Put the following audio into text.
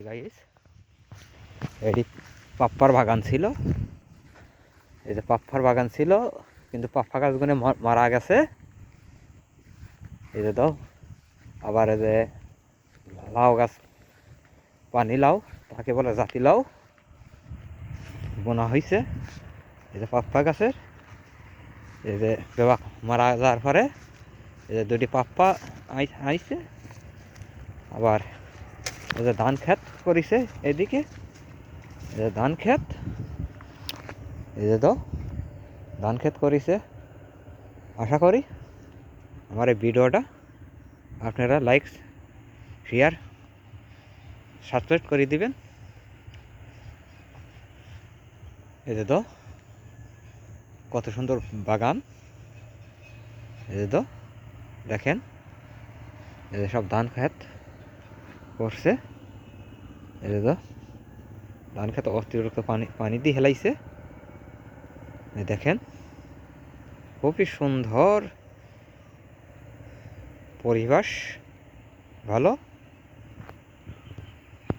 Guys, এটি পাপ্পার বাগান ছিল। এই যে পাপ্পার বাগান ছিল, কিন্তু পাপ্পা গাছগুলো মারা গেছে। এই যে দাও, আবার এই যে লাউ গাছ, পানি লাউ, তাকে বলে জাতি লাউ, বোনা হয়েছে। এই যে পাপ্পা গাছের এই যে মারা যাওয়ার পরে এই যে দুটি পাপ্পা আইছে। আবার এই যে ধান ক্ষেত করেছে এদিকে, এই যে ধান ক্ষেত, এই যে দাও ধান ক্ষেত করেছে। আশা করি আমার এই ভিডিওটা আপনারা লাইক, শেয়ার, সাবস্ক্রাইব করে দিবেন। এই যে দাও কত সুন্দর বাগান। এই যে দাও দেখেন, এই যে সব ধান ক্ষেত করছে। এই যে দাও ধান ক্ষেত অতিরিক্ত পানি দিয়ে হেলাইছে। দেখেন খুবই সুন্দর পরিবেশ, ভালো।